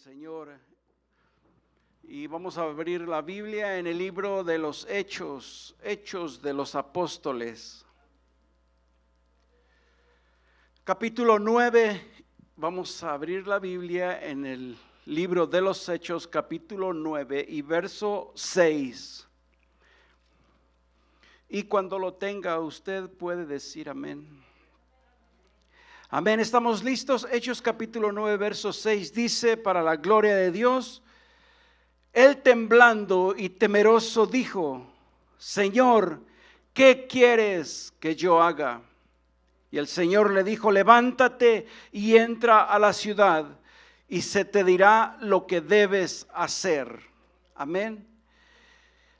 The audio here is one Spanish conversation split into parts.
Señor. Y vamos a abrir la Biblia en el libro de los Hechos, Hechos de los Apóstoles. Capítulo 9, vamos a abrir la Biblia en el libro de los Hechos, capítulo 9 y verso 6. Y cuando lo tenga usted puede decir amén. Amén, estamos listos. Hechos capítulo 9, verso 6 dice: para la gloria de Dios, él temblando y temeroso dijo: Señor, ¿qué quieres que yo haga? Y el Señor le dijo: levántate y entra a la ciudad, y se te dirá lo que debes hacer. Amén.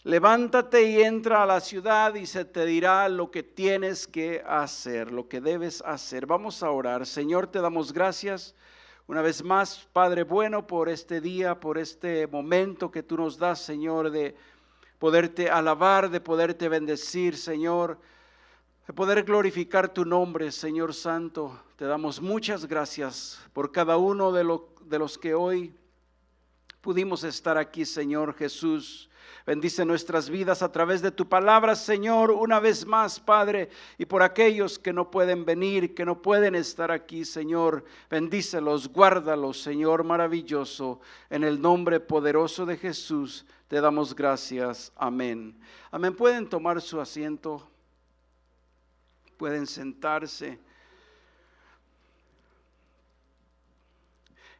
Levántate y entra a la ciudad y se te dirá lo que tienes que hacer, lo que debes hacer. Vamos a orar. Señor, te damos gracias una vez más, Padre bueno, por este día, por este momento que tú nos das, Señor, de poderte alabar, de poderte bendecir, Señor, de poder glorificar tu nombre, Señor Santo. Te damos muchas gracias por cada uno de los que hoy pudimos estar aquí, Señor Jesús. Bendice nuestras vidas a través de tu palabra, Señor, una vez más, Padre, y por aquellos que no pueden venir, que no pueden estar aquí, Señor, bendícelos, guárdalos, Señor maravilloso, en el nombre poderoso de Jesús, te damos gracias, amén. Amén, pueden tomar su asiento, pueden sentarse.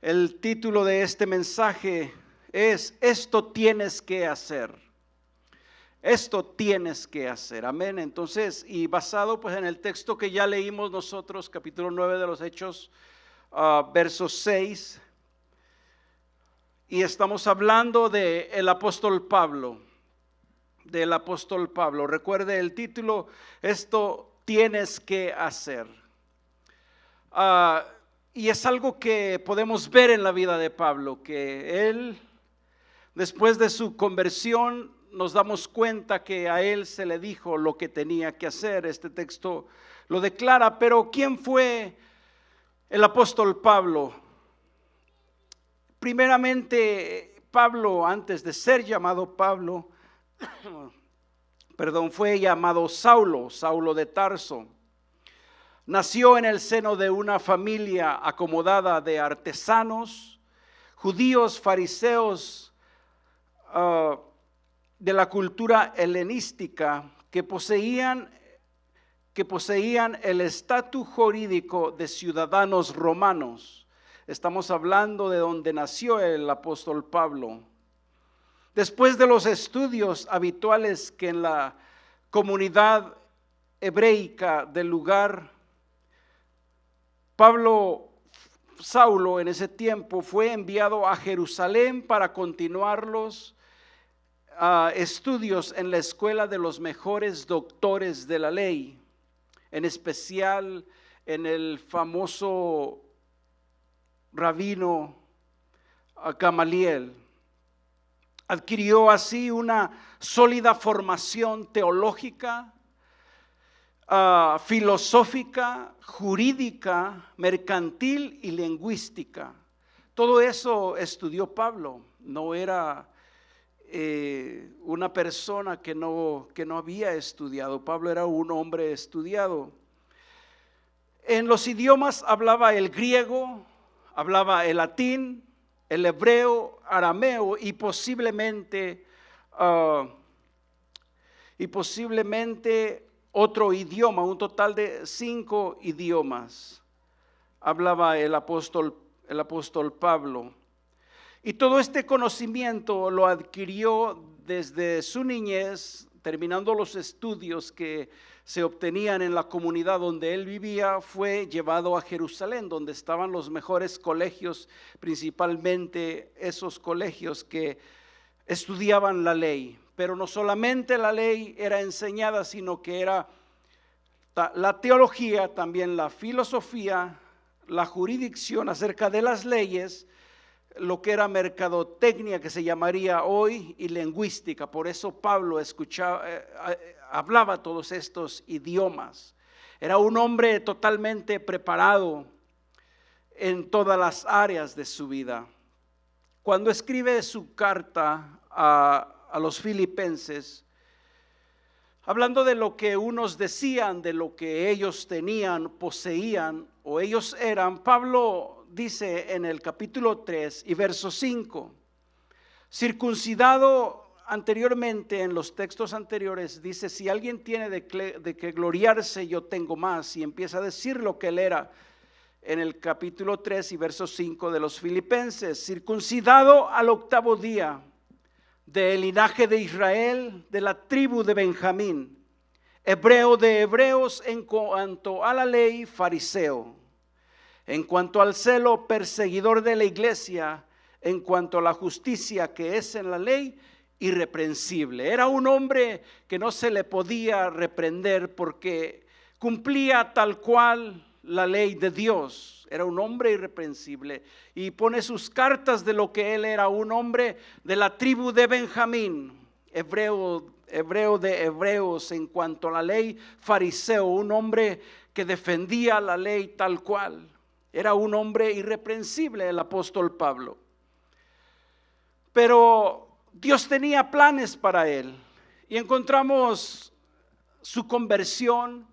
El título de este mensaje es: esto tienes que hacer. Esto tienes que hacer. Amén. Entonces, y basado pues en el texto que ya leímos nosotros, capítulo 9 de los Hechos, verso 6, y estamos hablando del apóstol Pablo, del apóstol Pablo. Recuerde el título: esto tienes que hacer. Y es algo que podemos ver en la vida de Pablo, que él, después de su conversión, nos damos cuenta que a él se le dijo lo que tenía que hacer. Este texto lo declara. Pero ¿quién fue el apóstol Pablo? Primeramente, Pablo, antes de ser llamado Pablo, fue llamado Saulo, Saulo de Tarso. Nació en el seno de una familia acomodada de artesanos, judíos, fariseos, de la cultura helenística que poseían el estatus jurídico de ciudadanos romanos. Estamos hablando de donde nació el apóstol Pablo. Después de los estudios habituales que en la comunidad hebreica del lugar, Saulo en ese tiempo fue enviado a Jerusalén para continuar los estudios en la escuela de los mejores doctores de la ley, en especial en el famoso rabino Gamaliel. Adquirió así una sólida formación teológica, filosófica, jurídica, mercantil y lingüística. Todo eso estudió Pablo. No era una persona que no había estudiado. Pablo era un hombre estudiado. En los idiomas hablaba el griego, hablaba el latín, el hebreo, arameo y posiblemente otro idioma. Un total de 5 idiomas hablaba el apóstol Pablo. Y todo este conocimiento lo adquirió desde su niñez, terminando los estudios que se obtenían en la comunidad donde él vivía. Fue llevado a Jerusalén, donde estaban los mejores colegios, principalmente esos colegios que estudiaban la ley. Pero no solamente la ley era enseñada, sino que era la teología, también la filosofía, la jurisdicción acerca de las leyes, lo que era mercadotecnia, que se llamaría hoy, y lingüística. Por eso Pablo hablaba todos estos idiomas. Era un hombre totalmente preparado en todas las áreas de su vida. cuando escribe su carta a los filipenses, hablando de lo que unos decían, de lo que ellos tenían, poseían o ellos eran, Pablo dice en el capítulo 3 y verso 5, circuncidado anteriormente, en los textos anteriores, dice, si alguien tiene de que gloriarse, yo tengo más, y empieza a decir lo que él era en el capítulo 3 y verso 5 de los Filipenses, circuncidado al 8º día, del linaje de Israel, de la tribu de Benjamín, hebreo de hebreos, en cuanto a la ley, fariseo, en cuanto al celo, perseguidor de la iglesia, en cuanto a la justicia que es en la ley, irreprensible. Era un hombre que no se le podía reprender porque cumplía tal cual la ley de Dios. Era un hombre irreprensible, y pone sus cartas de lo que él era: un hombre de la tribu de Benjamín, hebreo de hebreos, en cuanto a la ley, fariseo, un hombre que defendía la ley tal cual. Era un hombre irreprensible el apóstol Pablo. Pero Dios tenía planes para él, y encontramos su conversión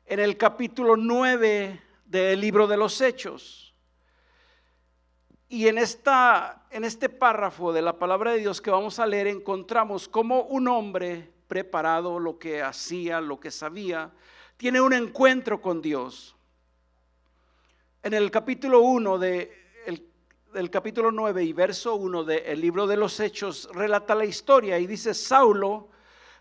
en el capítulo 9 del libro de los Hechos. Y en este párrafo de la palabra de Dios que vamos a leer, encontramos cómo un hombre preparado, lo que hacía, lo que sabía, tiene un encuentro con Dios. En el capítulo 1 del capítulo 9 y verso 1 del libro de los Hechos, relata la historia y dice: Saulo,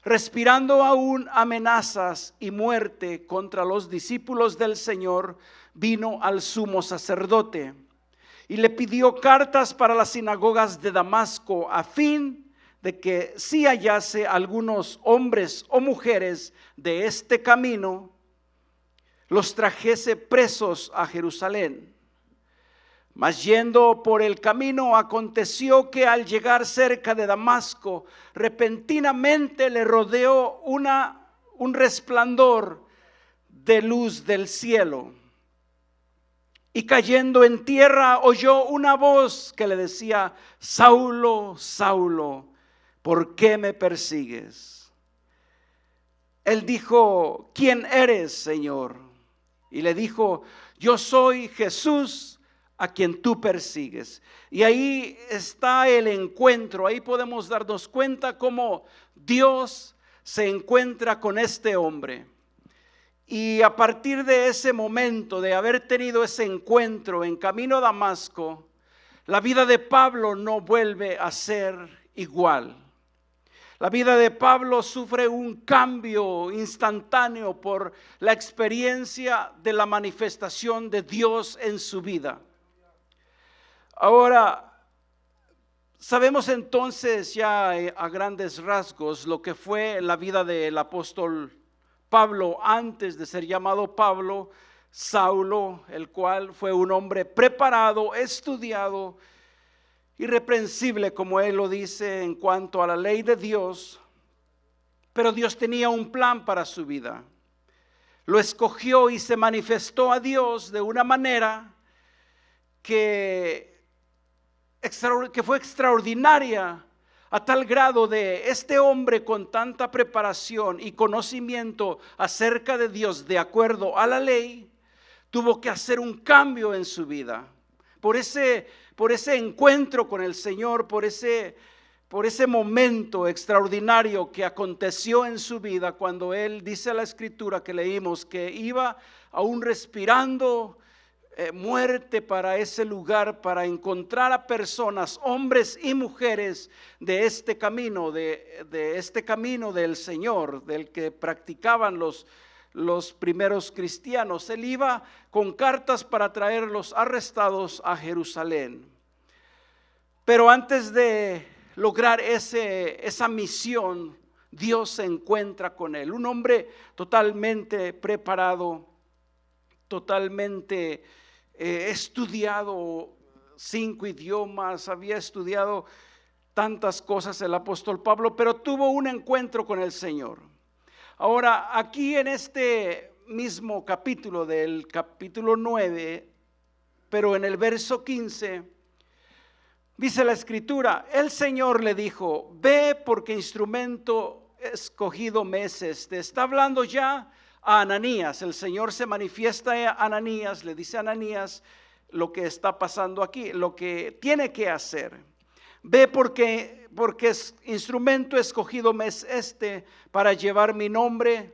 respirando aún amenazas y muerte contra los discípulos del Señor, vino al sumo sacerdote y le pidió cartas para las sinagogas de Damasco, a fin de que si hallase algunos hombres o mujeres de este camino, los trajese presos a Jerusalén. Mas yendo por el camino, aconteció que al llegar cerca de Damasco, repentinamente le rodeó un resplandor de luz del cielo. Y cayendo en tierra, oyó una voz que le decía: Saulo, Saulo, ¿por qué me persigues? Él dijo: ¿quién eres, Señor? Y le dijo: yo soy Jesús, a quien tú persigues. Y ahí está el encuentro. Ahí podemos darnos cuenta cómo Dios se encuentra con este hombre. Y a partir de ese momento, de haber tenido ese encuentro en camino a Damasco, la vida de Pablo no vuelve a ser igual. La vida de Pablo sufre un cambio instantáneo por la experiencia de la manifestación de Dios en su vida. Ahora, sabemos entonces ya a grandes rasgos lo que fue la vida del apóstol Pablo antes de ser llamado Pablo, Saulo, el cual fue un hombre preparado, estudiado, irreprensible, como él lo dice, en cuanto a la ley de Dios. Pero Dios tenía un plan para su vida. Lo escogió y se manifestó a Dios de una manera que fue extraordinaria, a tal grado de este hombre con tanta preparación y conocimiento acerca de Dios de acuerdo a la ley, tuvo que hacer un cambio en su vida. Por ese encuentro con el Señor, por ese momento extraordinario que aconteció en su vida, cuando él, dice la escritura que leímos, que iba aún respirando muerte para ese lugar, para encontrar a personas, hombres y mujeres de este camino, de este camino del Señor, del que practicaban los primeros cristianos. Él iba con cartas para traer los arrestados a Jerusalén. Pero antes de lograr esa misión, Dios se encuentra con él, un hombre totalmente preparado, totalmente estudiado 5 idiomas, había estudiado tantas cosas el apóstol Pablo, pero tuvo un encuentro con el Señor. Ahora, aquí en este mismo capítulo, del capítulo 9, pero en el verso 15, Dice la escritura, el Señor le dijo, ve porque instrumento escogido me es este. Está hablando ya a Ananías. El Señor se manifiesta a Ananías, le dice a Ananías lo que está pasando aquí, lo que tiene que hacer. Ve porque es instrumento escogido me es este para llevar mi nombre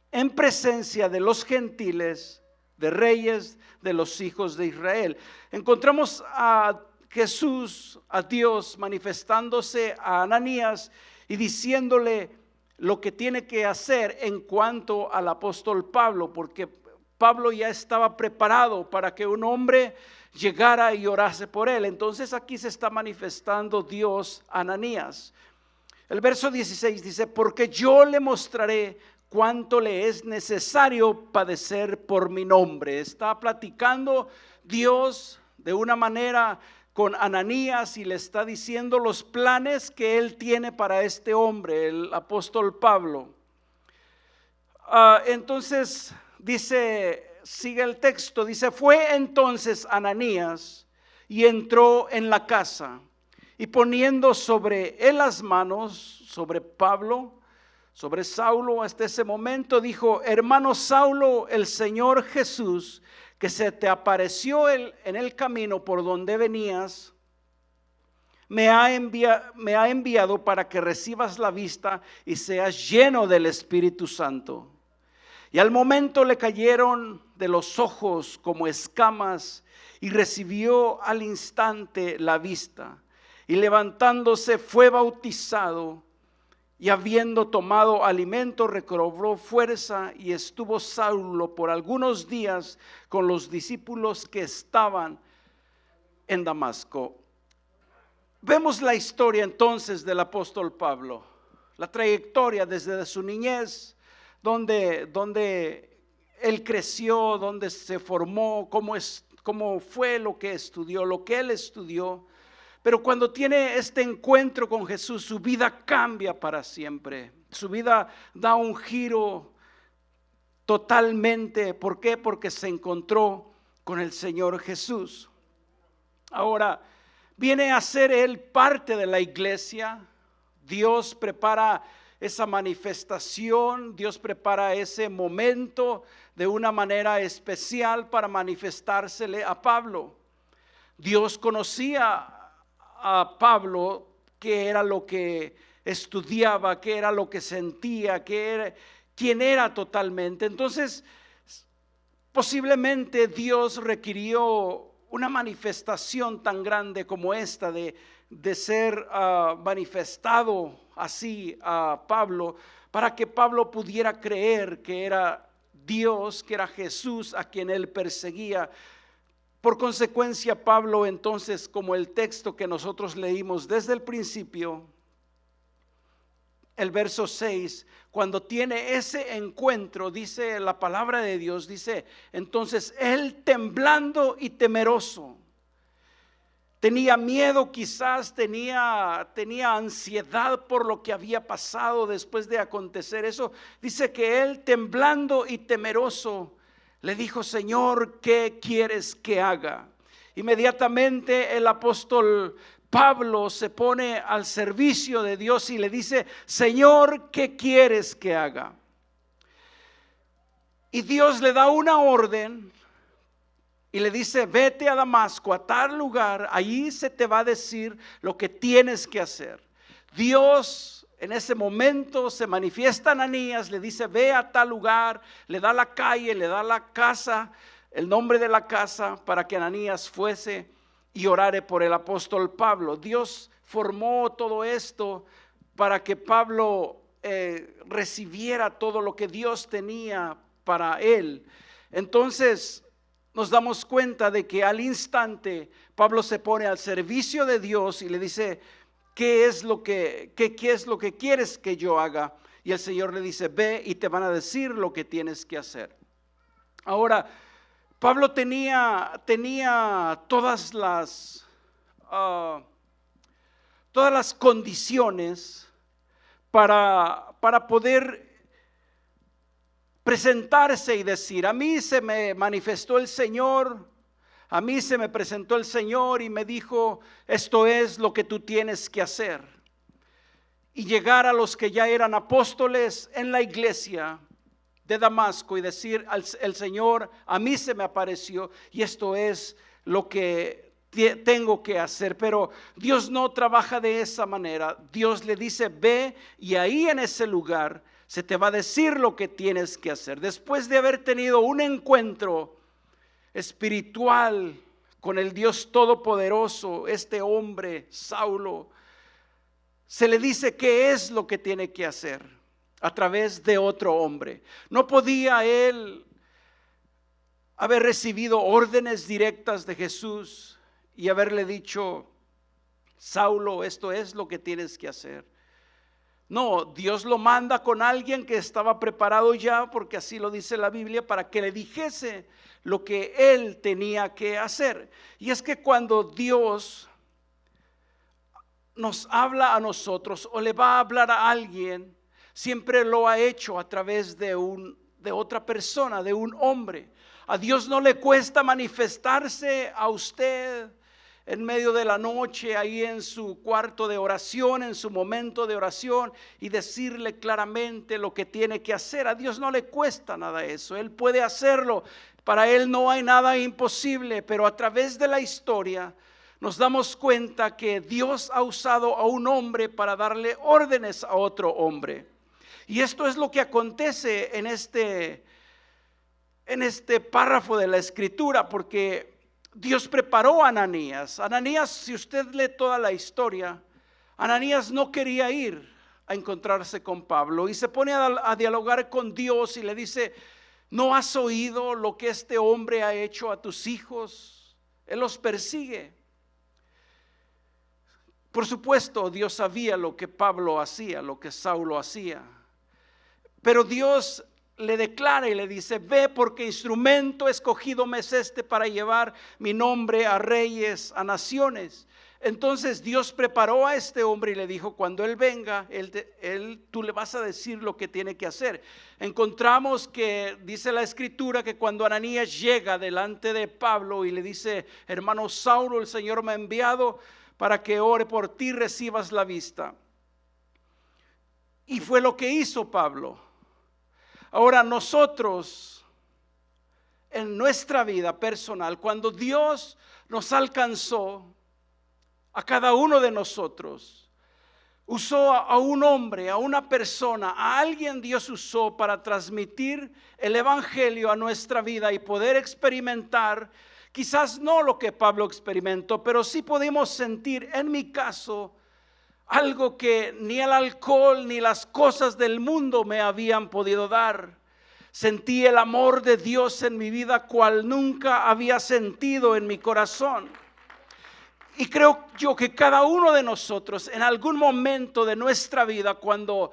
en presencia de los gentiles, de reyes, de los hijos de Israel. Encontramos a Jesús, a Dios manifestándose a Ananías y diciéndole lo que tiene que hacer en cuanto al apóstol Pablo, porque Pablo ya estaba preparado para que un hombre llegara y orase por él. Entonces aquí se está manifestando Dios a Ananías. El verso 16 dice, porque yo le mostraré cuánto le es necesario padecer por mi nombre. Está platicando Dios de una manera con Ananías y le está diciendo los planes que él tiene para este hombre, el apóstol Pablo. Entonces dice, sigue el texto, dice, fue entonces Ananías y entró en la casa y poniendo sobre él las manos, sobre Pablo, sobre Saulo, hasta ese momento dijo, hermano Saulo, el Señor Jesús, que se te apareció en el camino por donde venías, me ha enviado para que recibas la vista y seas lleno del Espíritu Santo. Y al momento le cayeron de los ojos como escamas y recibió al instante la vista. Y levantándose fue bautizado y habiendo tomado alimento recobró fuerza y estuvo Saulo por algunos días con los discípulos que estaban en Damasco. Vemos la historia entonces del apóstol Pablo, la trayectoria desde su niñez, donde él creció, donde se formó, cómo fue lo que estudió, lo que él estudió. Pero cuando tiene este encuentro con Jesús, su vida cambia para siempre. Su vida da un giro totalmente. ¿Por qué? Porque se encontró con el Señor Jesús. Ahora, viene a ser él parte de la iglesia. Dios prepara esa manifestación, Dios prepara ese momento de una manera especial para manifestársele a Pablo. Dios conocía a Pablo, qué era lo que estudiaba, qué era lo que sentía, quién era totalmente. Entonces, posiblemente Dios requirió una manifestación tan grande como esta de ser manifestado así a Pablo, para que Pablo pudiera creer que era Dios, que era Jesús a quien él perseguía. Por consecuencia, Pablo entonces, como el texto que nosotros leímos desde el principio, el verso 6, cuando tiene ese encuentro, dice la palabra de Dios, dice, entonces él temblando y temeroso, tenía miedo, quizás tenía ansiedad por lo que había pasado después de acontecer eso. Dice que él temblando y temeroso le dijo, Señor, ¿qué quieres que haga? Inmediatamente el apóstol Pablo se pone al servicio de Dios y le dice, Señor, ¿qué quieres que haga? Y Dios le da una orden y le dice, vete a Damasco, a tal lugar, allí se te va a decir lo que tienes que hacer. Dios en ese momento se manifiesta a Ananías, le dice, ve a tal lugar, le da la calle, le da la casa, el nombre de la casa para que Ananías fuese y orare por el apóstol Pablo. Dios formó todo esto para que Pablo recibiera todo lo que Dios tenía para él. Entonces nos damos cuenta de que al instante Pablo se pone al servicio de Dios y le dice, ¿qué es lo que quieres que yo haga? Y el Señor le dice, ve y te van a decir lo que tienes que hacer. Ahora, Pablo tenía todas las condiciones para poder presentarse y decir, a mí se me manifestó el Señor, A mí se me presentó el Señor y me dijo, esto es lo que tú tienes que hacer. Y llegar a los que ya eran apóstoles en la iglesia de Damasco y decir, el Señor a mí se me apareció y esto es lo que tengo que hacer. Pero Dios no trabaja de esa manera. Dios le dice, ve, y ahí en ese lugar se te va a decir lo que tienes que hacer. Después de haber tenido un encuentro espiritual con el Dios Todopoderoso, este hombre, Saulo, se le dice qué es lo que tiene que hacer a través de otro hombre. No podía él haber recibido órdenes directas de Jesús y haberle dicho, Saulo, esto es lo que tienes que hacer. No, Dios lo manda con alguien que estaba preparado ya, porque así lo dice la Biblia, para que le dijese lo que él tenía que hacer. Y es que cuando Dios nos habla a nosotros o le va a hablar a alguien, siempre lo ha hecho a través de otra persona, de un hombre. A Dios no le cuesta manifestarse a usted en medio de la noche, ahí en su cuarto de oración, en su momento de oración, y decirle claramente lo que tiene que hacer. A Dios no le cuesta nada eso, Él puede hacerlo. Para Él no hay nada imposible, pero a través de la historia nos damos cuenta que Dios ha usado a un hombre para darle órdenes a otro hombre. Y esto es lo que acontece en este párrafo de la Escritura, porque Dios preparó a Ananías. Ananías, si usted lee toda la historia, Ananías no quería ir a encontrarse con Pablo y se pone a dialogar con Dios y le dice, ¿no has oído lo que este hombre ha hecho a tus hijos? Él los persigue. Por supuesto, Dios sabía lo que Pablo hacía, lo que Saulo hacía. Pero Dios le declara y le dice, ve, porque instrumento escogido me es este para llevar mi nombre a reyes, a naciones. Entonces Dios preparó a este hombre y le dijo, cuando él venga, tú le vas a decir lo que tiene que hacer. Encontramos que dice la Escritura que cuando Ananías llega delante de Pablo y le dice, hermano Saulo, el Señor me ha enviado para que ore por ti y recibas la vista. Y fue lo que hizo Pablo. Ahora nosotros, en nuestra vida personal, cuando Dios nos alcanzó, a cada uno de nosotros, usó a un hombre, a una persona, a alguien Dios usó para transmitir el evangelio a nuestra vida y poder experimentar, quizás no lo que Pablo experimentó, pero sí podemos sentir, en mi caso, algo que ni el alcohol ni las cosas del mundo me habían podido dar. Sentí el amor de Dios en mi vida cual nunca había sentido en mi corazón. Y creo yo que cada uno de nosotros en algún momento de nuestra vida, cuando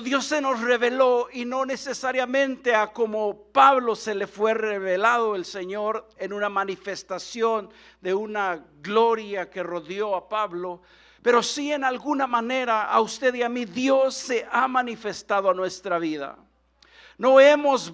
Dios se nos reveló, y no necesariamente a como Pablo se le fue revelado el Señor en una manifestación de una gloria que rodeó a Pablo, pero sí en alguna manera a usted y a mí Dios se ha manifestado a nuestra vida. No hemos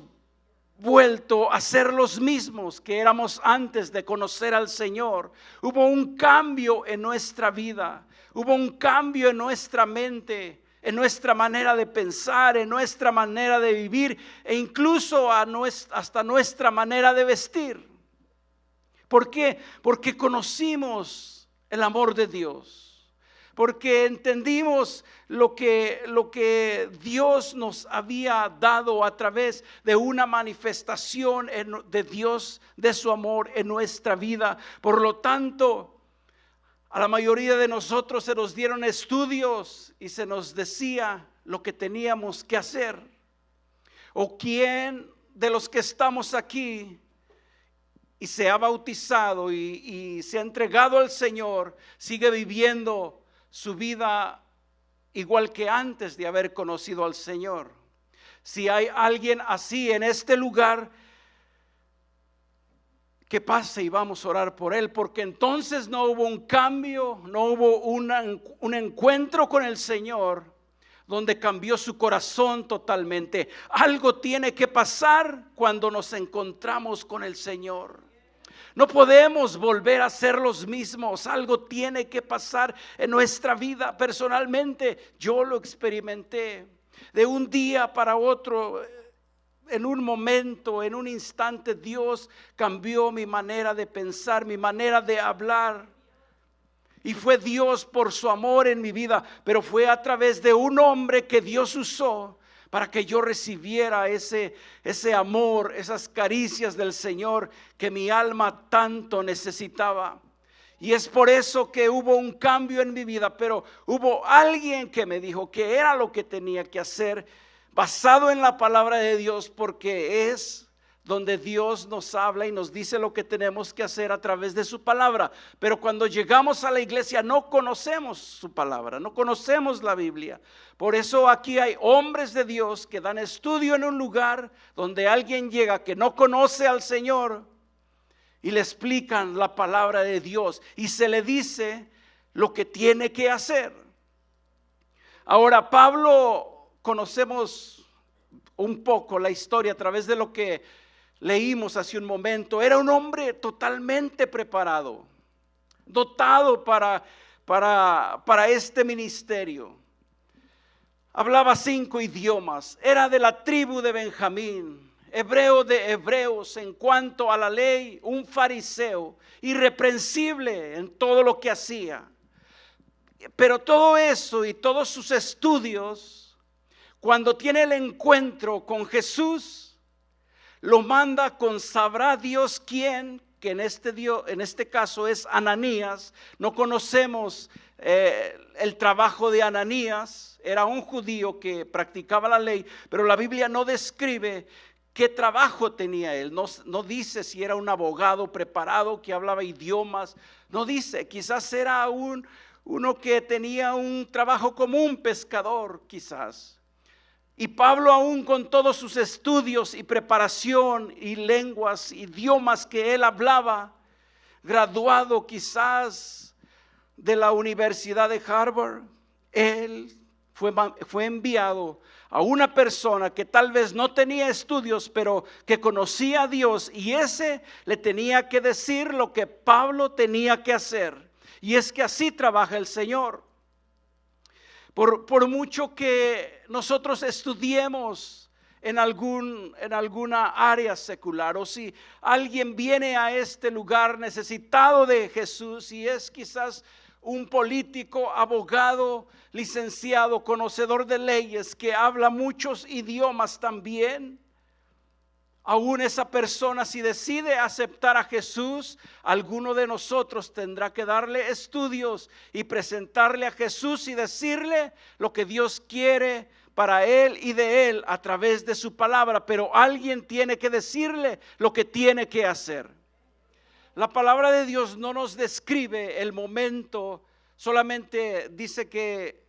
vuelto a ser los mismos que éramos antes de conocer al Señor. Hubo un cambio en nuestra vida, hubo un cambio en nuestra mente, en nuestra manera de pensar, en nuestra manera de vivir e incluso hasta nuestra manera de vestir. ¿Por qué? Porque conocimos el amor de Dios. Porque entendimos lo que Dios nos había dado a través de una manifestación de Dios, de su amor en nuestra vida. Por lo tanto, a la mayoría de nosotros se nos dieron estudios y se nos decía lo que teníamos que hacer. ¿O quién de los que estamos aquí y se ha bautizado y se ha entregado al Señor sigue viviendo su vida igual que antes de haber conocido al Señor? Si hay alguien así en este lugar, que pase y vamos a orar por él, porque entonces no hubo un cambio, no hubo un encuentro con el Señor donde cambió su corazón totalmente. Algo tiene que pasar cuando nos encontramos con el Señor. No podemos volver a ser los mismos. Algo tiene que pasar en nuestra vida. Personalmente, yo lo experimenté. De un día para otro, en un momento, en un instante, Dios cambió mi manera de pensar, mi manera de hablar. Y fue Dios por su amor en mi vida, pero fue a través de un hombre que Dios usó para que yo recibiera ese amor, esas caricias del Señor que mi alma tanto necesitaba. Y es por eso que hubo un cambio en mi vida, pero hubo alguien que me dijo que era lo que tenía que hacer, basado en la palabra de Dios, porque es donde Dios nos habla y nos dice lo que tenemos que hacer a través de su palabra. Pero cuando llegamos a la iglesia no conocemos su palabra, no conocemos la Biblia. Por eso aquí hay hombres de Dios que dan estudio en un lugar donde alguien llega que no conoce al Señor y le explican la palabra de Dios y se le dice lo que tiene que hacer. Ahora, Pablo, conocemos un poco la historia a través de lo que leímos hace un momento. Era un hombre totalmente preparado, dotado para este ministerio. Hablaba 5 idiomas, era de la tribu de Benjamín, hebreo de hebreos en cuanto a la ley, un fariseo, irreprensible en todo lo que hacía. Pero todo eso y todos sus estudios, cuando tiene el encuentro con Jesús, lo manda con sabrá Dios quién, que en este caso es Ananías. No conocemos el trabajo de Ananías. Era un judío que practicaba la ley, pero la Biblia no describe qué trabajo tenía él. No dice si era un abogado preparado que hablaba idiomas. No dice, quizás era uno que tenía un trabajo como un pescador, quizás. Y Pablo, aún con todos sus estudios y preparación y lenguas, idiomas que él hablaba, graduado quizás de la Universidad de Harvard, él fue enviado a una persona que tal vez no tenía estudios, pero que conocía a Dios, y ese le tenía que decir lo que Pablo tenía que hacer. Y es que así trabaja el Señor. Por mucho que nosotros estudiemos en alguna área secular, o si alguien viene a este lugar necesitado de Jesús y es quizás un político, abogado, licenciado, conocedor de leyes, que habla muchos idiomas también, aún esa persona, si decide aceptar a Jesús, alguno de nosotros tendrá que darle estudios y presentarle a Jesús y decirle lo que Dios quiere para él y de él a través de su palabra. Pero alguien tiene que decirle lo que tiene que hacer. La palabra de Dios no nos describe el momento, solamente dice que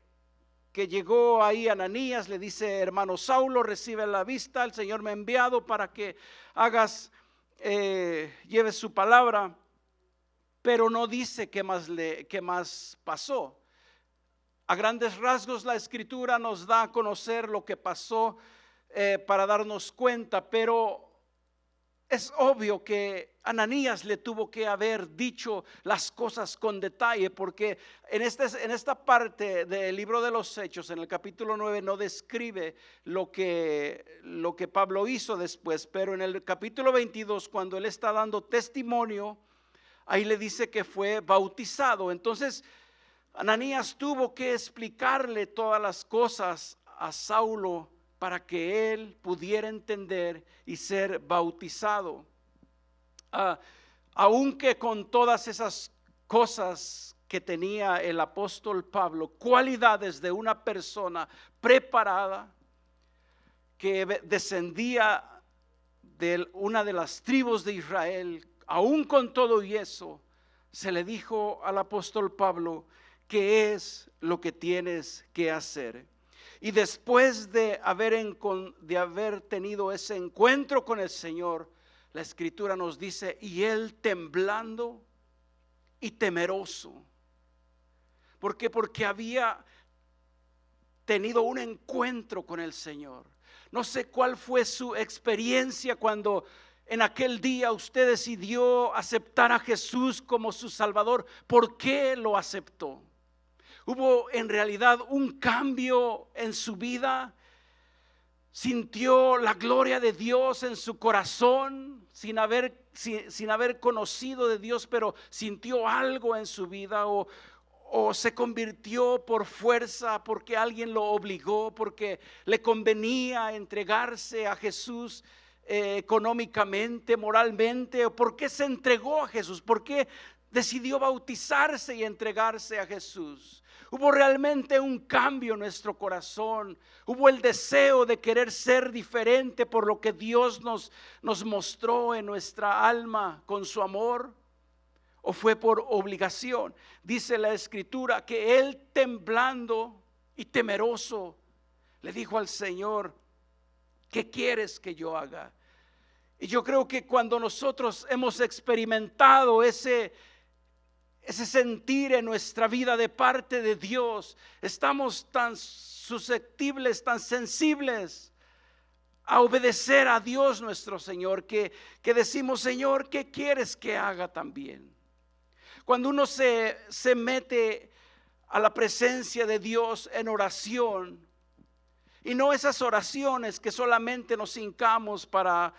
llegó ahí Ananías, le dice: hermano Saulo, recibe la vista, el Señor me ha enviado para que lleves su palabra, pero no dice qué más pasó. A grandes rasgos la Escritura nos da a conocer lo que pasó para darnos cuenta, pero es obvio que Ananías le tuvo que haber dicho las cosas con detalle, porque en esta parte del libro de los Hechos, en el capítulo 9, no describe lo que Pablo hizo después, pero en el capítulo 22, cuando él está dando testimonio, ahí le dice que fue bautizado. Entonces Ananías tuvo que explicarle todas las cosas a Saulo para que él pudiera entender y ser bautizado. Aunque con todas esas cosas que tenía el apóstol Pablo, cualidades de una persona preparada que descendía de una de las tribus de Israel, aún con todo y eso, se le dijo al apóstol Pablo: ¿qué es lo que tienes que hacer? Y después de haber tenido ese encuentro con el Señor, la Escritura nos dice: y él temblando y temeroso. ¿Por qué? Porque había tenido un encuentro con el Señor. No sé cuál fue su experiencia cuando en aquel día usted decidió aceptar a Jesús como su Salvador, ¿por qué lo aceptó? ¿Hubo en realidad un cambio en su vida? ¿Sintió la gloria de Dios en su corazón sin haber conocido de Dios, pero sintió algo en su vida? ¿O se convirtió por fuerza, porque alguien lo obligó, porque le convenía entregarse a Jesús económicamente, moralmente? ¿O por qué se entregó a Jesús? ¿Por qué decidió bautizarse y entregarse a Jesús? Hubo realmente un cambio en nuestro corazón. Hubo el deseo de querer ser diferente por lo que Dios nos mostró en nuestra alma con su amor. ¿O fue por obligación? Dice la Escritura que él, temblando y temeroso, le dijo al Señor: ¿qué quieres que yo haga? Y yo creo que cuando nosotros hemos experimentado ese sentir en nuestra vida de parte de Dios, estamos tan susceptibles, tan sensibles a obedecer a Dios nuestro Señor, que decimos: Señor, ¿qué quieres que haga también? Cuando uno se mete a la presencia de Dios en oración, y no esas oraciones que solamente nos hincamos para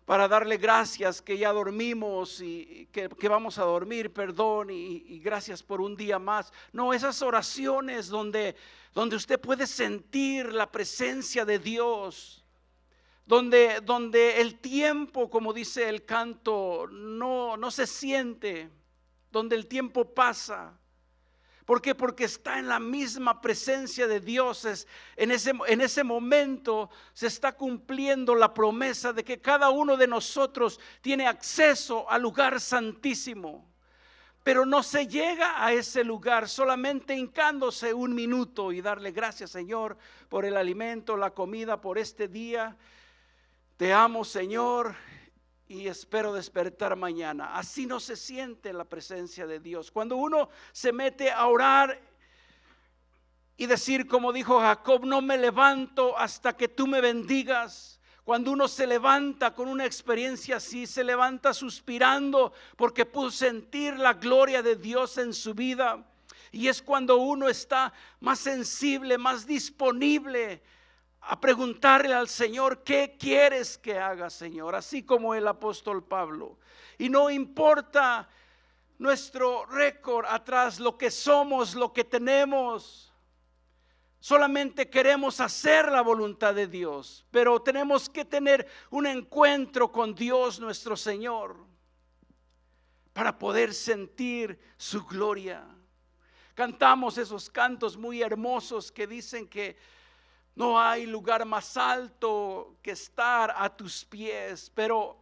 darle gracias que ya dormimos y que vamos a dormir, perdón, y gracias por un día más. No, esas oraciones donde usted puede sentir la presencia de Dios, donde el tiempo, como dice el canto, no se siente, donde el tiempo pasa. ¿Por qué? Porque está en la misma presencia de Dios. En ese momento se está cumpliendo la promesa de que cada uno de nosotros tiene acceso al lugar santísimo. Pero no se llega a ese lugar solamente hincándose un minuto y darle gracias, Señor, por el alimento, la comida, por este día. Te amo, Señor, y espero despertar mañana. Así no se siente la presencia de Dios. Cuando uno se mete a orar y decir, como dijo Jacob: no me levanto hasta que tú me bendigas. Cuando uno se levanta con una experiencia así, se levanta suspirando porque pudo sentir la gloria de Dios en su vida. Y es cuando uno está más sensible, más disponible a preguntarle al Señor: ¿qué quieres que haga, Señor? Así como el apóstol Pablo. Y no importa nuestro récord atrás, lo que somos, lo que tenemos. Solamente queremos hacer la voluntad de Dios, pero tenemos que tener un encuentro con Dios nuestro Señor para poder sentir su gloria. Cantamos esos cantos muy hermosos que dicen que no hay lugar más alto que estar a tus pies, pero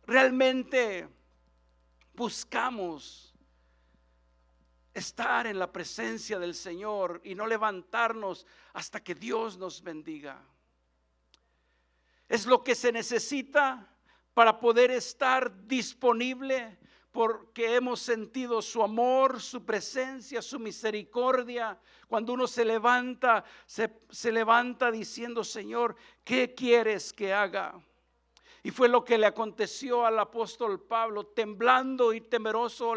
realmente buscamos estar en la presencia del Señor y no levantarnos hasta que Dios nos bendiga. Es lo que se necesita para poder estar disponible, porque hemos sentido su amor, su presencia, su misericordia. Cuando uno se levanta, se levanta diciendo: Señor, ¿qué quieres que haga? Y fue lo que le aconteció al apóstol Pablo. Temblando y temeroso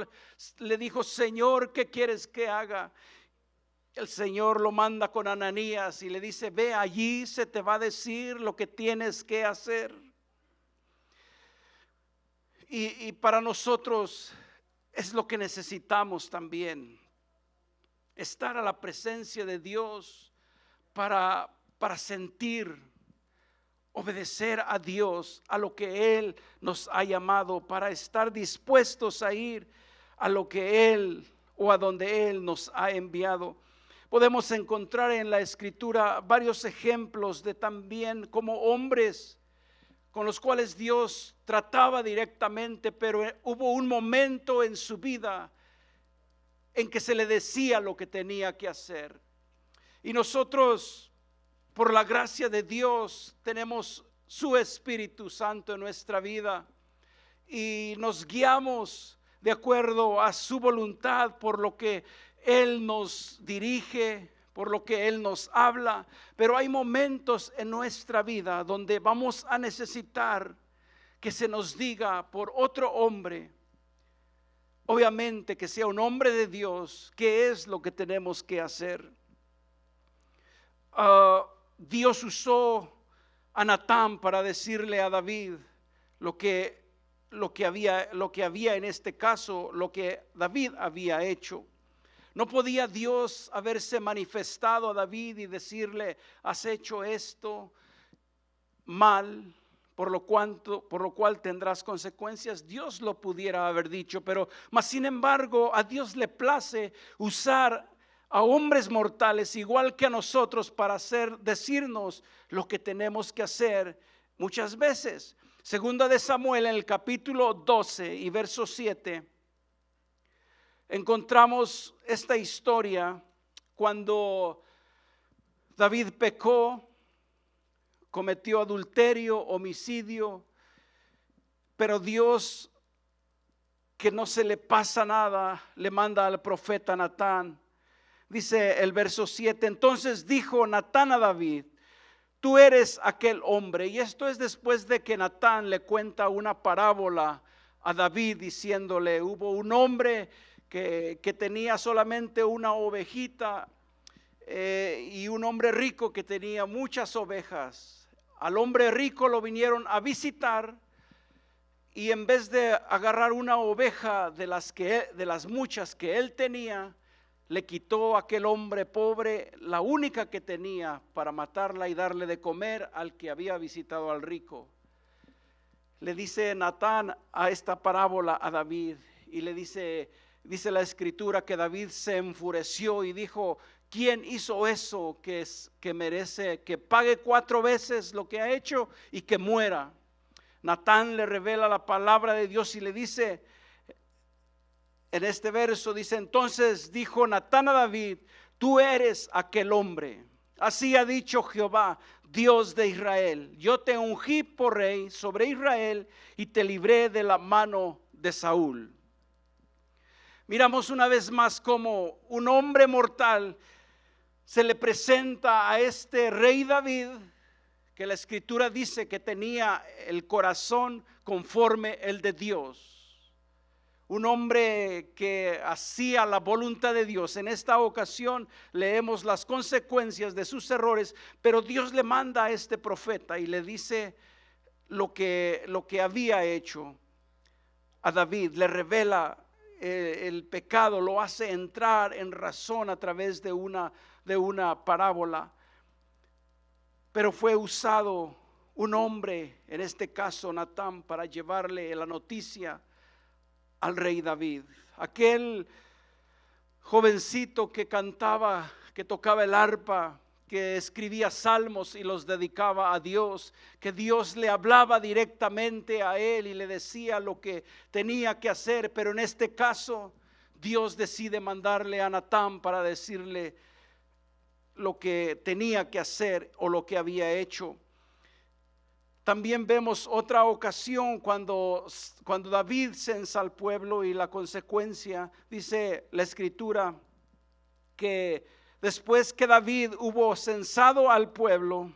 le dijo: Señor, ¿qué quieres que haga? El Señor lo manda con Ananías y le dice: ve allí, se te va a decir lo que tienes que hacer. Y para nosotros es lo que necesitamos también, estar a la presencia de Dios para sentir, obedecer a Dios, a lo que Él nos ha llamado, para estar dispuestos a ir a lo que Él o a donde Él nos ha enviado. Podemos encontrar en la Escritura varios ejemplos de también como hombres con los cuales Dios trataba directamente, pero hubo un momento en su vida en que se le decía lo que tenía que hacer. Y nosotros, por la gracia de Dios, tenemos su Espíritu Santo en nuestra vida y nos guiamos de acuerdo a su voluntad, por lo que Él nos dirige, por lo que Él nos habla. Pero hay momentos en nuestra vida donde vamos a necesitar que se nos diga por otro hombre, obviamente que sea un hombre de Dios, qué es lo que tenemos que hacer. Dios usó a Natán para decirle a David lo que había en este caso, lo que David había hecho. No podía Dios haberse manifestado a David y decirle: has hecho esto mal, por lo cual tendrás consecuencias. Dios lo pudiera haber dicho, pero sin embargo a Dios le place usar a hombres mortales igual que a nosotros para decirnos lo que tenemos que hacer muchas veces. Segunda de Samuel, en el capítulo 12 y verso 7, encontramos esta historia cuando David pecó, cometió adulterio, homicidio, pero Dios, que no se le pasa nada, le manda al profeta Natán. Dice el verso 7, entonces dijo Natán a David: tú eres aquel hombre. Y esto es después de que Natán le cuenta una parábola a David diciéndole: hubo un hombre que tenía solamente una ovejita y un hombre rico que tenía muchas ovejas. Al hombre rico lo vinieron a visitar y en vez de agarrar una oveja de las muchas que él tenía, le quitó a aquel hombre pobre la única que tenía para matarla y darle de comer al que había visitado al rico. Le dice Natán a esta parábola a David y le dice la escritura que David se enfureció y dijo: ¿quién hizo eso que merece que pague 4 veces lo que ha hecho y que muera? Natán le revela la palabra de Dios y le dice, en este verso dice: entonces dijo Natán a David: tú eres aquel hombre. Así ha dicho Jehová, Dios de Israel: yo te ungí por rey sobre Israel y te libré de la mano de Saúl. Miramos una vez más como un hombre mortal se le presenta a este rey David, que la escritura dice que tenía el corazón conforme el de Dios. Un hombre que hacía la voluntad de Dios. En esta ocasión leemos las consecuencias de sus errores, pero Dios le manda a este profeta y le dice lo que había hecho a David. Le revela el pecado, lo hace entrar en razón a través de una parábola. Pero fue usado un hombre, en este caso Natán, para llevarle la noticia al rey David. Aquel jovencito que cantaba, que tocaba el arpa, que escribía salmos y los dedicaba a Dios, que Dios le hablaba directamente a él y le decía lo que tenía que hacer. Pero en este caso Dios decide mandarle a Natán para decirle lo que tenía que hacer o lo que había hecho. También vemos otra ocasión cuando David censa al pueblo y la consecuencia, dice la escritura, que después que David hubo censado al pueblo,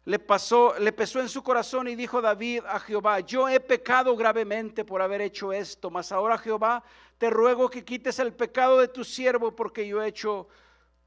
le pesó en su corazón y dijo David a Jehová: yo he pecado gravemente por haber hecho esto, mas ahora Jehová, te ruego que quites el pecado de tu siervo, porque yo he hecho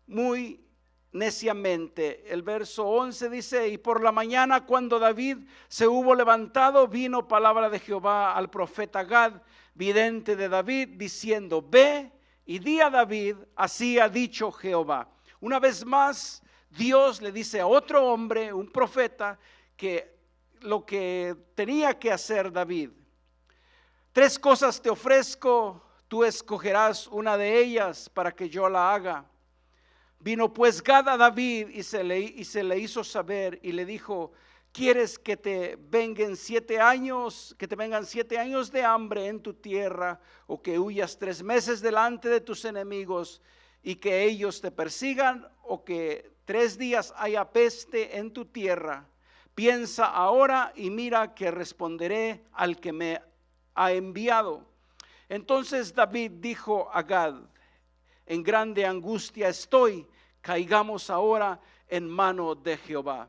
muy neciamente. El verso 11 dice: y por la mañana, cuando David se hubo levantado, vino palabra de Jehová al profeta Gad, vidente de David, diciendo: ve y di a David, así ha dicho Jehová. Una vez más Dios le dice a otro hombre, un profeta, que lo que tenía que hacer David. 3 cosas te ofrezco, tú escogerás una de ellas para que yo la haga. Vino pues Gad a David y se le hizo saber y le dijo: ¿quieres que te vengan 7 años, de hambre en tu tierra, o que huyas 3 meses delante de tus enemigos y que ellos te persigan, o que 3 días haya peste en tu tierra? Piensa ahora y mira que responderé al que me ha enviado. Entonces David dijo a Gad: en grande angustia estoy, caigamos ahora en mano de Jehová.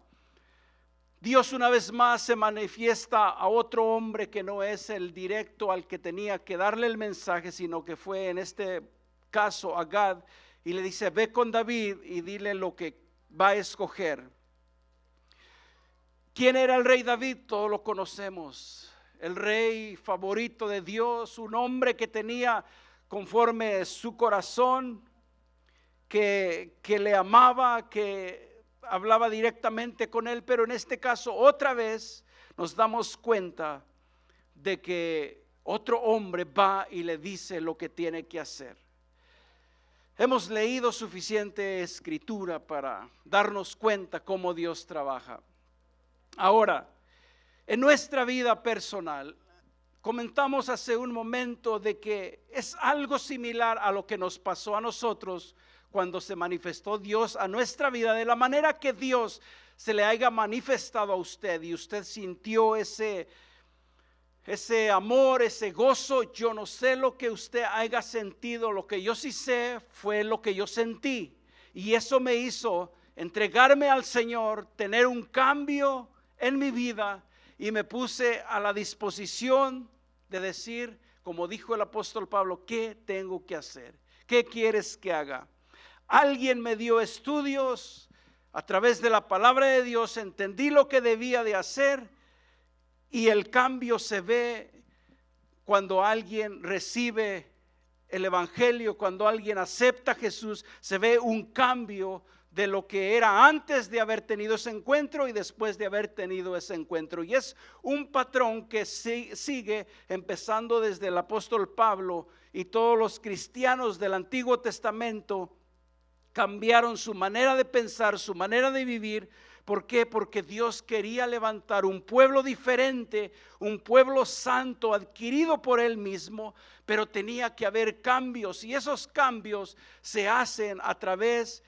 Dios una vez más se manifiesta a otro hombre que no es el directo al que tenía que darle el mensaje, sino que fue en este caso a Gad, y le dice: ve con David y dile lo que va a escoger. ¿Quién era el rey David? Todos lo conocemos. El rey favorito de Dios, un hombre que tenía conforme su corazón, que le amaba, que hablaba directamente con él. Pero en este caso otra vez nos damos cuenta de que otro hombre va y le dice lo que tiene que hacer. Hemos leído suficiente escritura para darnos cuenta cómo Dios trabaja. Ahora, en nuestra vida personal, comentamos hace un momento de que es algo similar a lo que nos pasó a nosotros cuando se manifestó Dios a nuestra vida, de la manera que Dios se le haya manifestado a usted y usted sintió ese amor, ese gozo. Yo no sé lo que usted haya sentido, lo que yo sí sé fue lo que yo sentí, y eso me hizo entregarme al Señor, tener un cambio en mi vida, y me puse a la disposición de decir, como dijo el apóstol Pablo: ¿qué tengo que hacer? ¿Qué quieres que haga? Alguien me dio estudios a través de la palabra de Dios, entendí lo que debía de hacer, y el cambio se ve cuando alguien recibe el evangelio, cuando alguien acepta a Jesús. Se ve un cambio de lo que era antes de haber tenido ese encuentro y después de haber tenido ese encuentro. Y es un patrón que sigue empezando desde el apóstol Pablo, y todos los cristianos del Antiguo Testamento cambiaron su manera de pensar, su manera de vivir. ¿Por qué? Porque Dios quería levantar un pueblo diferente, un pueblo santo adquirido por Él mismo, pero tenía que haber cambios, y esos cambios se hacen a través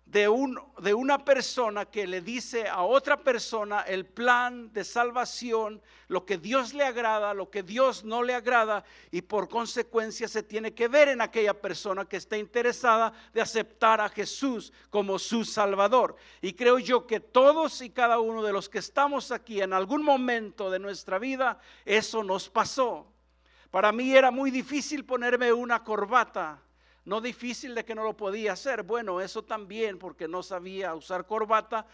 de una persona que le dice a otra persona el plan de salvación, lo que Dios le agrada, lo que Dios no le agrada, y por consecuencia se tiene que ver en aquella persona que está interesada de aceptar a Jesús como su Salvador. Y creo yo que todos y cada uno de los que estamos aquí, en algún momento de nuestra vida, eso nos pasó. Para mí era muy difícil ponerme una corbata. No difícil de que no lo podía hacer, bueno, eso también, porque no sabía usar corbata,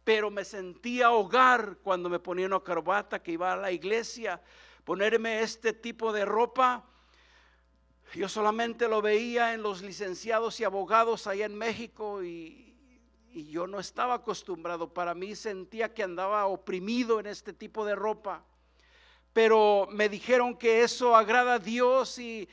pero me sentía ahogar cuando me ponía una corbata, que iba a la iglesia. Ponerme este tipo de ropa, yo solamente lo veía en los licenciados y abogados allá en México, y yo no estaba acostumbrado. Para mí sentía que andaba oprimido en este tipo de ropa, pero me dijeron que eso agrada a Dios y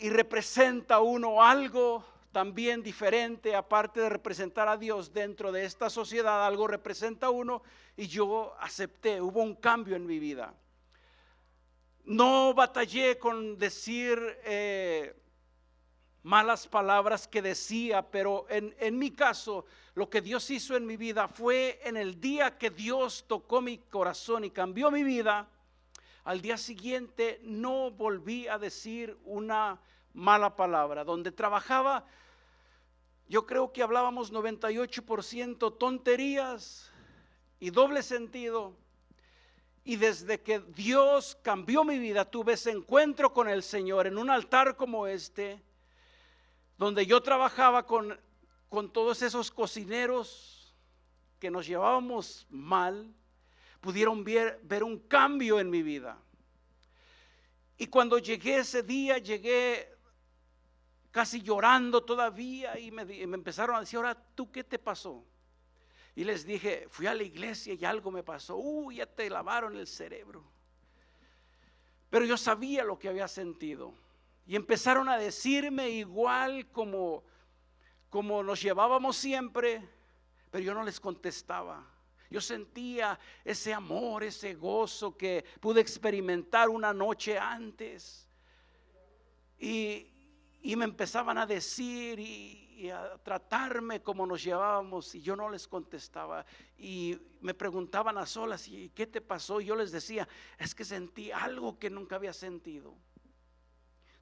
representa uno algo también diferente. Aparte de representar a Dios dentro de esta sociedad, algo representa uno, y yo acepté. Hubo un cambio en mi vida. No batallé con decir malas palabras que decía, pero en mi caso, lo que Dios hizo en mi vida fue en el día que Dios tocó mi corazón y cambió mi vida. Al día siguiente no volví a decir una mala palabra. Donde trabajaba, yo creo que hablábamos 98% tonterías y doble sentido. Y desde que Dios cambió mi vida, tuve ese encuentro con el Señor en un altar como este, donde yo trabajaba con todos esos cocineros que nos llevábamos mal. Pudieron ver un cambio en mi vida. Y cuando llegué ese día, llegué casi llorando todavía, y me empezaron a decir: ahora, ¿tú qué te pasó? Y les dije: fui a la iglesia y algo me pasó. Ya te lavaron el cerebro. Pero yo sabía lo que había sentido. Y empezaron a decirme igual como nos llevábamos siempre, pero yo no les contestaba. Yo sentía ese amor, ese gozo que pude experimentar una noche antes. Y me empezaban a decir y a tratarme como nos llevábamos, y yo no les contestaba. Y me preguntaban a solas: ¿y qué te pasó? Y yo les decía: es que sentí algo que nunca había sentido.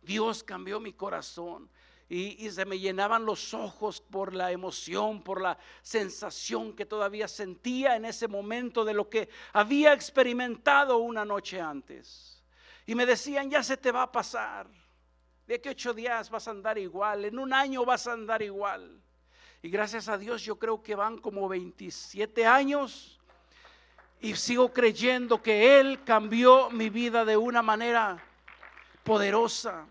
Dios cambió mi corazón. y se me llenaban los ojos por la emoción, por la sensación que todavía sentía en ese momento de lo que había experimentado una noche antes. Y me decían, ya se te va a pasar, de aquí a 8 días vas a andar igual, en un año vas a andar igual. Y gracias a Dios yo creo que van como 27 años y sigo creyendo que Él cambió mi vida de una manera poderosa.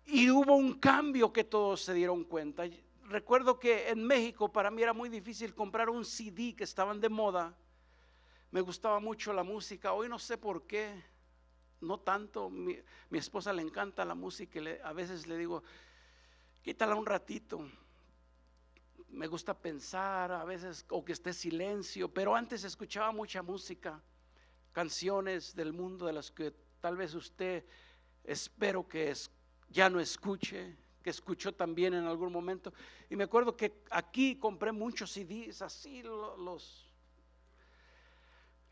Y hubo un cambio que todos se dieron cuenta. Recuerdo que en México para mí era muy difícil comprar un CD que estaban de moda. Me gustaba mucho la música. Hoy no sé por qué, no tanto. Mi esposa le encanta la música y a veces le digo, quítala un ratito. Me gusta pensar a veces, o que esté silencio, pero antes escuchaba mucha música, canciones del mundo de las que tal vez usted, espero que ya no escuche, que escuchó también en algún momento. Y me acuerdo que aquí compré muchos CDs, así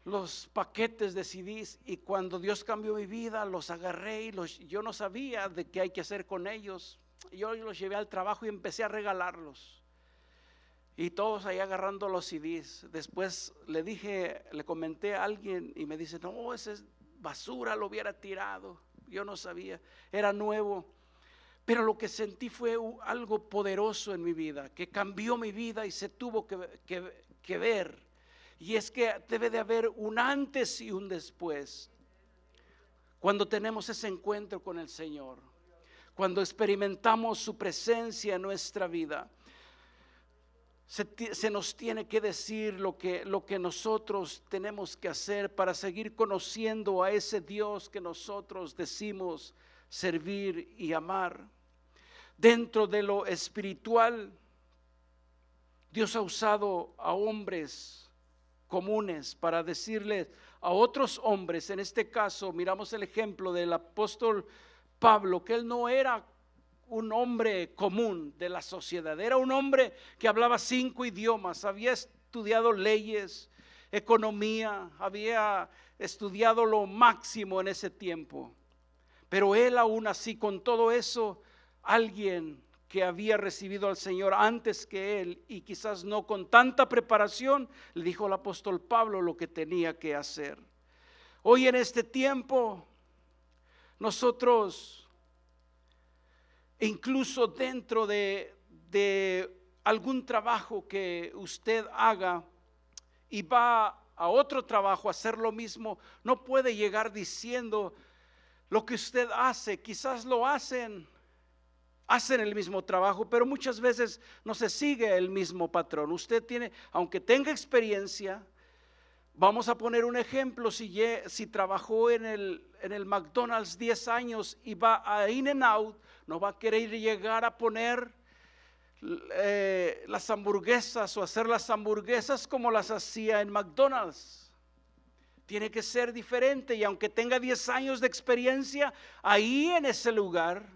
los paquetes de CDs, y cuando Dios cambió mi vida los agarré y yo no sabía de qué hay que hacer con ellos. Yo los llevé al trabajo y empecé a regalarlos. Y todos ahí agarrando los CDs. Después le comenté a alguien y me dice, no, esa es basura, lo hubiera tirado. Yo no sabía, era nuevo. Pero lo que sentí fue algo poderoso en mi vida, que cambió mi vida y se tuvo que ver. Y es que debe de haber un antes y un después. Cuando tenemos ese encuentro con el Señor, cuando experimentamos su presencia en nuestra vida, se nos tiene que decir lo que nosotros tenemos que hacer para seguir conociendo a ese Dios que nosotros decimos servir y amar. Dentro de lo espiritual, Dios ha usado a hombres comunes para decirles a otros hombres. En este caso miramos el ejemplo del apóstol Pablo, que él no era un hombre común de la sociedad, era un hombre que hablaba 5 idiomas, había estudiado leyes, economía, había estudiado lo máximo en ese tiempo. Pero él aún así, con todo eso, alguien que había recibido al Señor antes que él y quizás no con tanta preparación, le dijo al apóstol Pablo lo que tenía que hacer. Hoy en este tiempo, nosotros, incluso dentro de algún trabajo que usted haga y va a otro trabajo a hacer lo mismo, no puede llegar diciendo lo que usted hace. Quizás lo hacen el mismo trabajo, pero muchas veces no se sigue el mismo patrón. Usted tiene, aunque tenga experiencia, vamos a poner un ejemplo, si trabajó en el McDonald's 10 años y va a In-N-Out, no va a querer llegar a poner las hamburguesas o hacer las hamburguesas como las hacía en McDonald's. Tiene que ser diferente, y aunque tenga 10 años de experiencia, ahí en ese lugar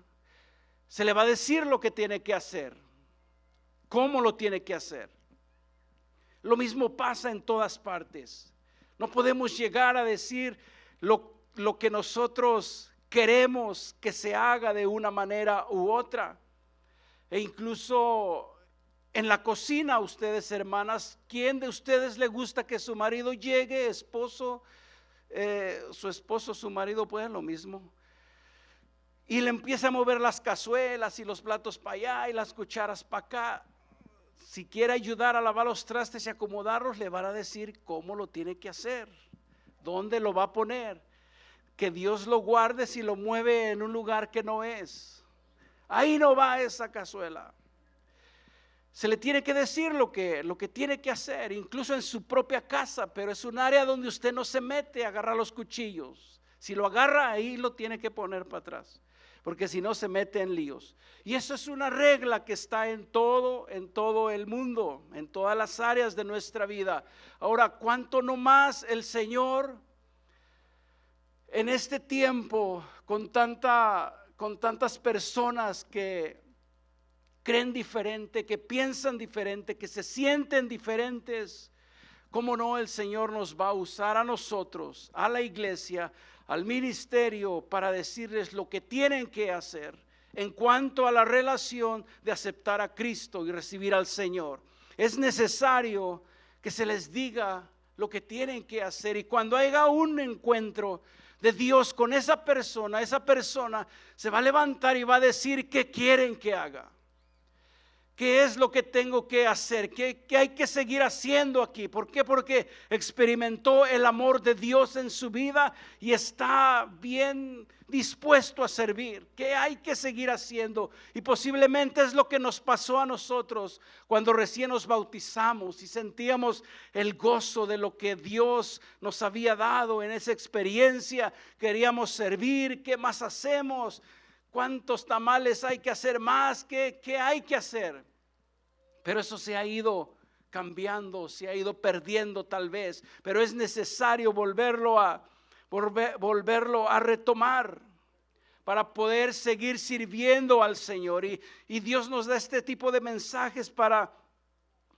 se le va a decir lo que tiene que hacer, cómo lo tiene que hacer. Lo mismo pasa en todas partes. No podemos llegar a decir lo que nosotros queremos que se haga de una manera u otra. E incluso en la cocina, ustedes, hermanas, ¿quién de ustedes le gusta que su marido llegue, su esposo, su marido, pues lo mismo, y le empieza a mover las cazuelas y los platos para allá y las cucharas para acá? Si quiere ayudar a lavar los trastes y acomodarlos, le van a decir cómo lo tiene que hacer, dónde lo va a poner. Que Dios lo guarde si lo mueve en un lugar que no es. Ahí no va esa cazuela. Se le tiene que decir lo que tiene que hacer, incluso en su propia casa, pero es un área donde usted no se mete a agarrar los cuchillos. Si lo agarra, ahí lo tiene que poner para atrás, porque si no se mete en líos. Y eso es una regla que está en todo el mundo, en todas las áreas de nuestra vida. Ahora, ¿cuánto no más el Señor en este tiempo, con tantas personas que creen diferente, que piensan diferente, que se sienten diferentes? ¿Cómo no el Señor nos va a usar a nosotros, a la iglesia, al ministerio, para decirles lo que tienen que hacer en cuanto a la relación de aceptar a Cristo y recibir al Señor. Es necesario que se les diga lo que tienen que hacer, y cuando haya un encuentro de Dios con esa persona se va a levantar y va a decir qué quieren que haga. ¿Qué es lo que tengo que hacer? ¿Qué hay que seguir haciendo aquí? ¿Por qué? Porque experimentó el amor de Dios en su vida y está bien dispuesto a servir. ¿Qué hay que seguir haciendo? Y posiblemente es lo que nos pasó a nosotros cuando recién nos bautizamos y sentíamos el gozo de lo que Dios nos había dado en esa experiencia. Queríamos servir. ¿Qué más hacemos? ¿Cuántos tamales hay que hacer más? ¿Qué hay que hacer? Pero eso se ha ido cambiando, se ha ido perdiendo tal vez. Pero es necesario volverlo a retomar para poder seguir sirviendo al Señor. Y Dios nos da este tipo de mensajes para,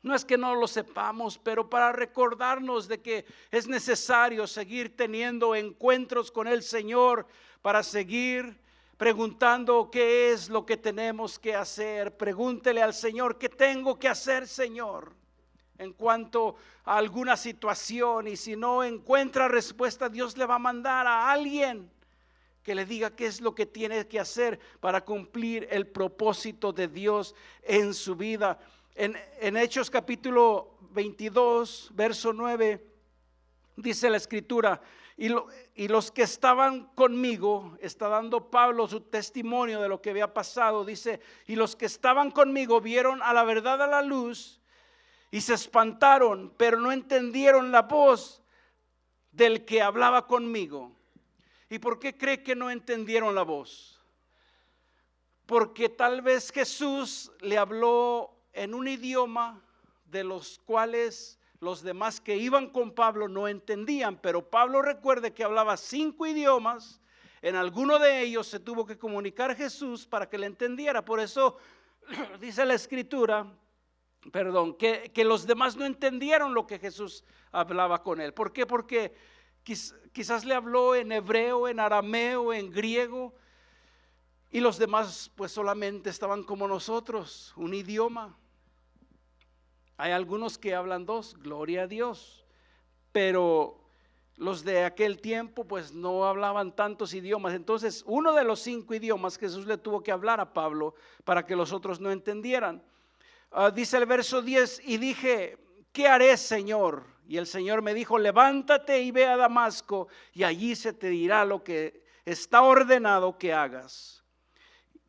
no es que no lo sepamos, pero para recordarnos de que es necesario seguir teniendo encuentros con el Señor, para seguir preguntando qué es lo que tenemos que hacer. Pregúntele al Señor, ¿qué tengo que hacer, Señor? En cuanto a alguna situación, y si no encuentra respuesta, Dios le va a mandar a alguien que le diga qué es lo que tiene que hacer para cumplir el propósito de Dios en su vida. En Hechos capítulo 22, verso 9, dice la escritura: y los que estaban conmigo, está dando Pablo su testimonio de lo que había pasado, dice: y los que estaban conmigo vieron a la verdad a la luz y se espantaron, pero no entendieron la voz del que hablaba conmigo. ¿Y por qué cree que no entendieron la voz? Porque tal vez Jesús le habló en un idioma de los cuales los demás que iban con Pablo no entendían. Pero Pablo, recuerde que hablaba 5 idiomas. En alguno de ellos se tuvo que comunicar Jesús para que le entendiera. Por eso dice la escritura, que los demás no entendieron lo que Jesús hablaba con él. ¿Por qué? Porque quizás le habló en hebreo, en arameo, en griego, y los demás pues solamente estaban como nosotros, un idioma. Hay algunos que hablan 2, gloria a Dios, pero los de aquel tiempo pues no hablaban tantos idiomas. Entonces uno de los 5 idiomas Jesús le tuvo que hablar a Pablo para que los otros no entendieran. Dice el verso 10: y dije, ¿qué haré, Señor? Y el Señor me dijo: levántate y ve a Damasco, y allí se te dirá lo que está ordenado que hagas.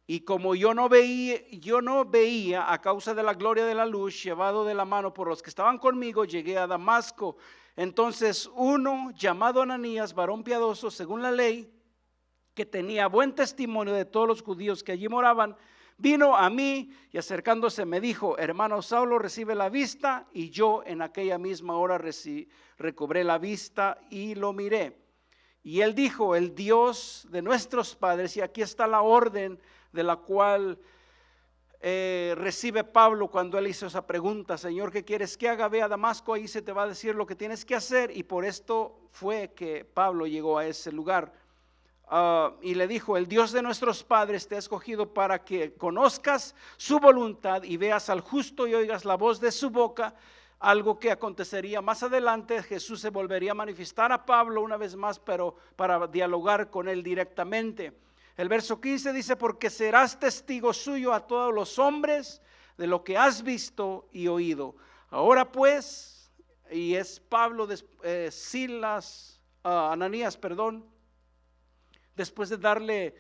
Y como yo no veía a causa de la gloria de la luz, llevado de la mano por los que estaban conmigo, llegué a Damasco. Entonces uno, llamado Ananías, varón piadoso según la ley, que tenía buen testimonio de todos los judíos que allí moraban, vino a mí y acercándose me dijo: hermano Saulo, recibe la vista. Y yo en aquella misma hora recobré la vista y lo miré. Y él dijo: el Dios de nuestros padres, y aquí está la orden de la cual recibe Pablo cuando él hizo esa pregunta: Señor, ¿qué quieres que haga? Ve a Damasco, ahí se te va a decir lo que tienes que hacer. Y por esto fue que Pablo llegó a ese lugar. Y le dijo: el Dios de nuestros padres te ha escogido para que conozcas su voluntad y veas al justo y oigas la voz de su boca. Algo que acontecería más adelante. Jesús se volvería a manifestar a Pablo una vez más, pero para dialogar con él directamente. El verso 15 dice: porque serás testigo suyo a todos los hombres de lo que has visto y oído. Ahora pues, y es Pablo, Ananías, después de darle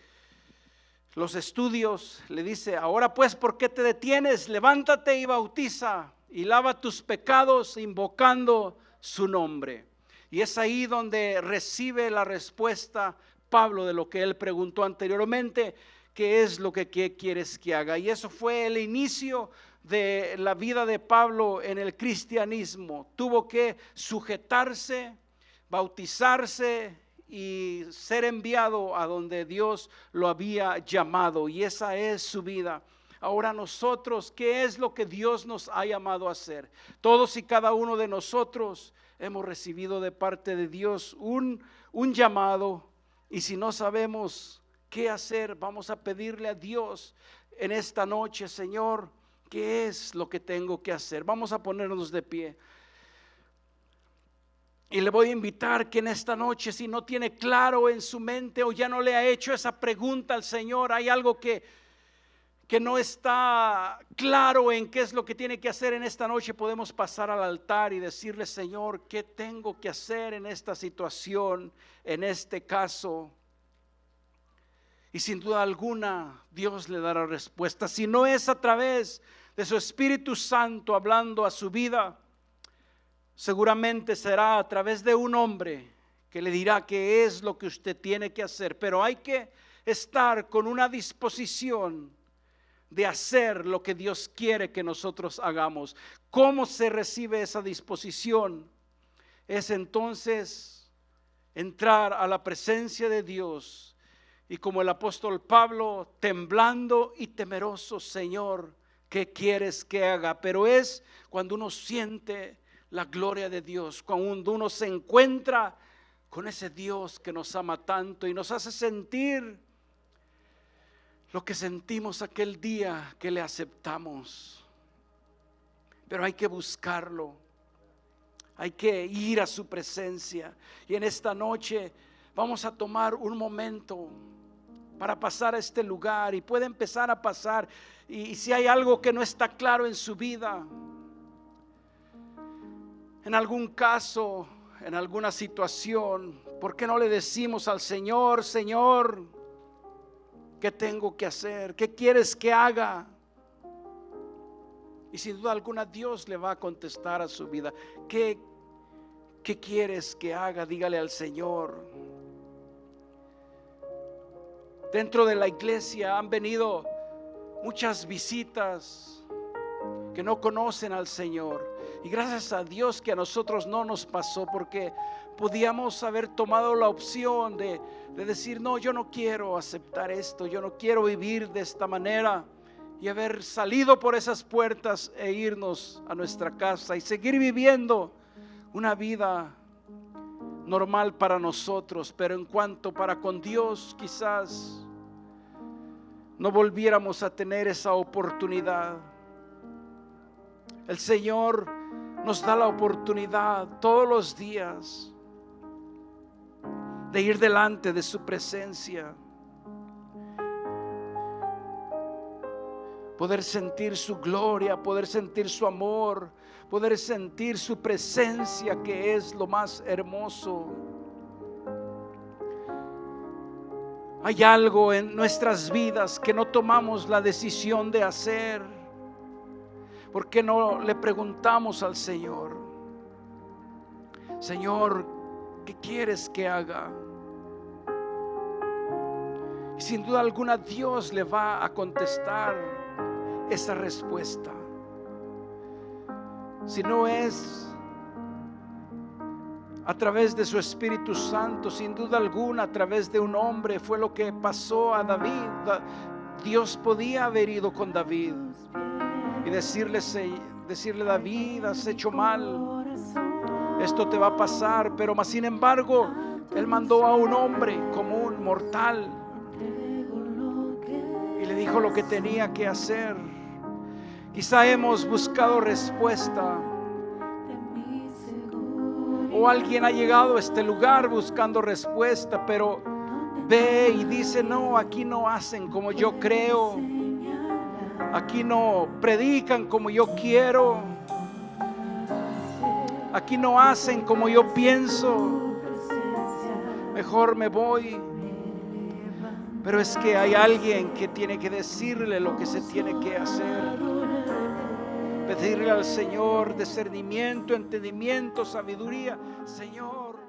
los estudios, le dice: ahora pues, ¿por qué te detienes? Levántate y bautiza y lava tus pecados invocando su nombre. Y es ahí donde recibe la respuesta Pablo de lo que él preguntó anteriormente: ¿qué es lo que quieres que haga? Y eso fue el inicio de la vida de Pablo en el cristianismo. Tuvo que sujetarse, bautizarse y ser enviado a donde Dios lo había llamado, y esa es su vida. Ahora nosotros, ¿qué es lo que Dios nos ha llamado a hacer? Todos y cada uno de nosotros hemos recibido de parte de Dios un llamado, y si no sabemos qué hacer. Vamos a pedirle a Dios en esta noche, Señor, ¿qué es lo que tengo que hacer? Vamos a ponernos de pie. Y le voy a invitar que en esta noche, si no tiene claro en su mente o ya no le ha hecho esa pregunta al Señor, hay algo que no está claro en qué es lo que tiene que hacer en esta noche, podemos pasar al altar y decirle: Señor, ¿qué tengo que hacer en esta situación, en este caso? Y sin duda alguna Dios le dará respuesta. Si no es a través de su Espíritu Santo hablando a su vida, seguramente será a través de un hombre que le dirá qué es lo que usted tiene que hacer. Pero hay que estar con una disposición de hacer lo que Dios quiere que nosotros hagamos. ¿Cómo se recibe esa disposición? Es entonces entrar a la presencia de Dios y, como el apóstol Pablo, temblando y temeroso: Señor, ¿qué quieres que haga? Pero es cuando uno siente la gloria de Dios, cuando uno se encuentra con ese Dios que nos ama tanto y nos hace sentir lo que sentimos aquel día que le aceptamos. Pero hay que buscarlo, hay que ir a su presencia. Y en esta noche vamos a tomar un momento para pasar a este lugar, y puede empezar a pasar. Y si hay algo que no está claro en su vida, en algún caso, en alguna situación, ¿por qué no le decimos al Señor: Señor, ¿qué tengo que hacer? ¿Qué quieres que haga? Y sin duda alguna Dios le va a contestar a su vida. ¿Qué quieres que haga? Dígale al Señor. Dentro de la iglesia han venido muchas visitas que no conocen al Señor. Y gracias a Dios que a nosotros no nos pasó, porque podíamos haber tomado la opción de decir: no, yo no quiero aceptar esto, yo no quiero vivir de esta manera, y haber salido por esas puertas e irnos a nuestra casa y seguir viviendo una vida normal para nosotros. Pero en cuanto para con Dios, quizás no volviéramos a tener esa oportunidad. El Señor nos da la oportunidad todos los días de ir delante de su presencia, poder sentir su gloria, poder sentir su amor, poder sentir su presencia, que es lo más hermoso. Hay algo en nuestras vidas que no tomamos la decisión de hacer. ¿Por qué no le preguntamos al Señor: Señor, ¿qué quieres que haga? Y sin duda alguna Dios le va a contestar esa respuesta. Si no es a través de su Espíritu Santo, sin duda alguna a través de un hombre. Fue lo que pasó a David. Dios podía haber ido con David y decirle: David, has hecho mal, esto te va a pasar. Pero más sin embargo, Él mandó a un hombre común, mortal, y le dijo lo que tenía que hacer. Quizá hemos buscado respuesta, o alguien ha llegado a este lugar buscando respuesta, pero ve y dice: no, aquí no hacen como yo creo, aquí no predican como yo quiero, aquí no hacen como yo pienso, mejor me voy. Pero es que hay alguien que tiene que decirle lo que se tiene que hacer. Pedirle al Señor discernimiento, entendimiento, sabiduría. Señor,